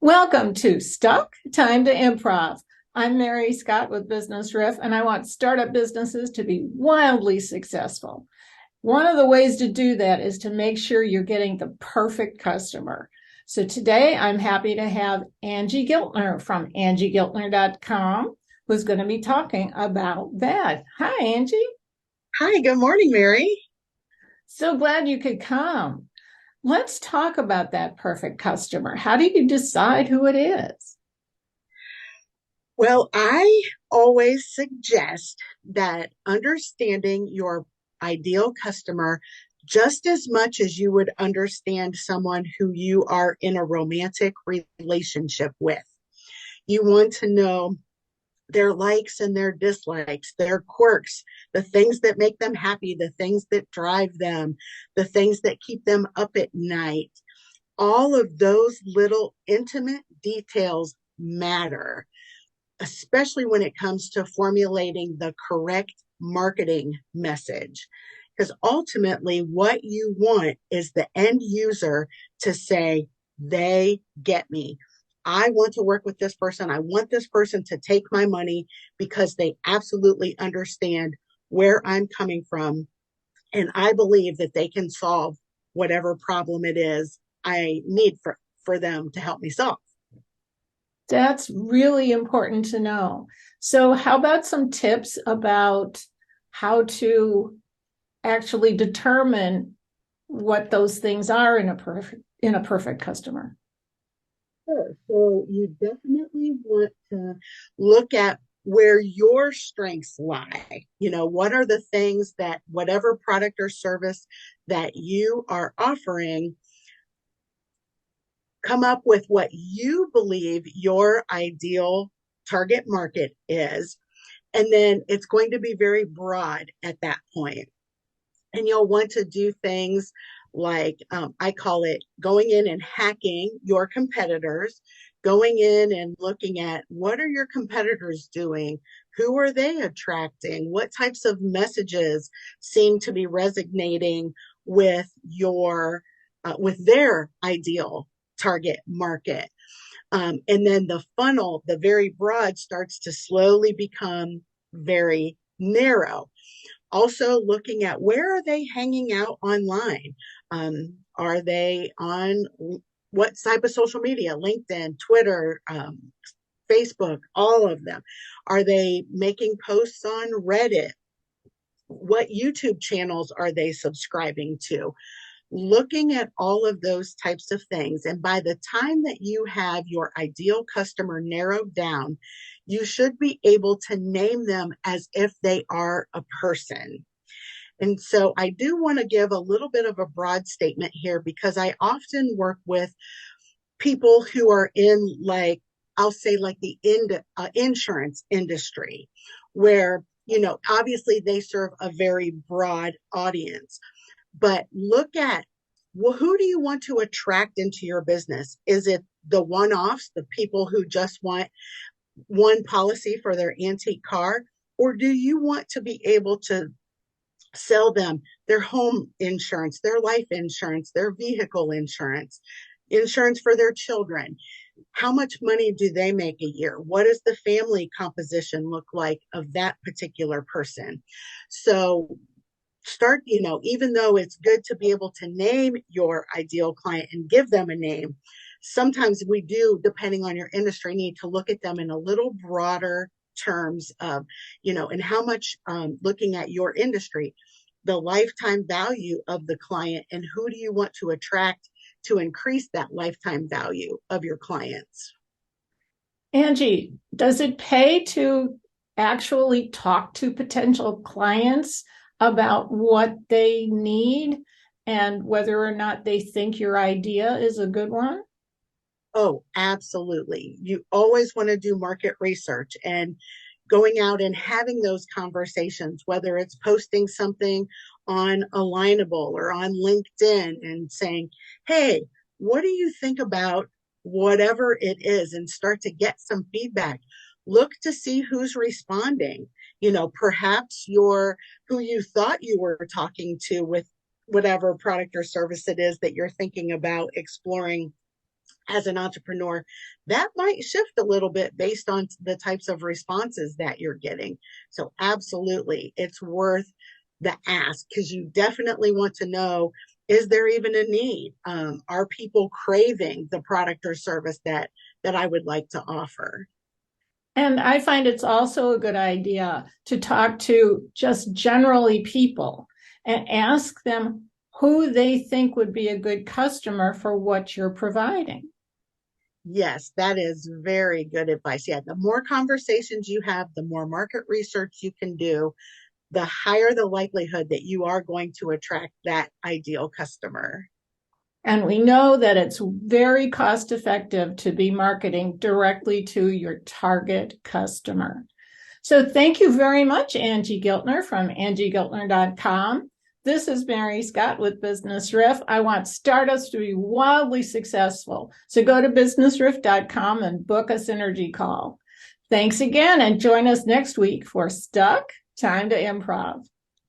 Welcome to Stuck Time to Improv. I'm Mary Scott with Business Riff, and I want startup businesses to be wildly successful. One of the ways to do that is to make sure you're getting the perfect customer. So today I'm happy to have Angie Giltner from angiegiltner.com, who's going to be talking about that. Hi, Angie. Hi, good morning, Mary. So glad you could come. Let's talk about that perfect customer. How do you decide who it is? Well, I always suggest that understanding your ideal customer just as much as you would understand someone who you are in a romantic relationship with. You want to know their likes and their dislikes, their quirks, the things that make them happy, the things that drive them, the things that keep them up at night. All of those little intimate details matter, especially when it comes to formulating the correct marketing message. Because ultimately, what you want is the end user to say, they get me. I want to work with this person. I want this person to take my money because they absolutely understand where I'm coming from. And I believe that they can solve whatever problem it is I need for them to help me solve. That's really important to know. So, how about some tips about how to actually determine what those things are in a perfect customer? Sure. So you definitely want to look at where your strengths lie. What are the things that whatever product or service that you are offering, come up with what you believe your ideal target market is. And then it's going to be very broad at that point. And you'll want to do things like I call it going in and hacking your competitors, going in and looking at what are your competitors doing, who are they attracting, what types of messages seem to be resonating with your with their ideal target market. And then the funnel, the very broad, starts to slowly become very narrow. Also looking at where are they hanging out online. Are they on what type of social media? LinkedIn, Twitter, Facebook, all of them. Are they making posts on Reddit? What YouTube channels are they subscribing to? Looking at all of those types of things. And by the time that you have your ideal customer narrowed down, you should be able to name them as if they are a person. And so I do want to give a little bit of a broad statement here because I often work with people who are in, like, I'll say, like the insurance industry, where, obviously they serve a very broad audience. But look at, well, who do you want to attract into your business? Is it the one offs, the people who just want one policy for their antique car? Or do you want to be able to sell them their home insurance, their life insurance, their vehicle insurance, insurance for their children? How much money do they make a year? What does the family composition look like of that particular person? So start, even though it's good to be able to name your ideal client and give them a name, sometimes we do, depending on your industry, need to look at them in a little broader terms of, and how much, looking at your industry, the lifetime value of the client, and who do you want to attract to increase that lifetime value of your clients. Angie, does it pay to actually talk to potential clients about what they need and whether or not they think your idea is a good one? Oh, absolutely. You always want to do market research and going out and having those conversations, whether it's posting something on Alignable or on LinkedIn and saying, hey, what do you think about whatever it is? And start to get some feedback. Look to see who's responding. Perhaps your who you thought you were talking to with whatever product or service it is that you're thinking about exploring as an entrepreneur, that might shift a little bit based on the types of responses that you're getting. So, absolutely, it's worth the ask because you definitely want to know, is there even a need? Are people craving the product or service that I would like to offer? And I find it's also a good idea to talk to just generally people and ask them who they think would be a good customer for what you're providing. Yes, that is very good advice. Yeah, the more conversations you have, the more market research you can do, the higher the likelihood that you are going to attract that ideal customer. And we know that it's very cost effective to be marketing directly to your target customer. So thank you very much, Angie Giltner from angiegiltner.com. This is Mary Scott with Business Riff. I want startups to be wildly successful. So go to businessriff.com and book a synergy call. Thanks again, and join us next week for Stuck, Time to Improv.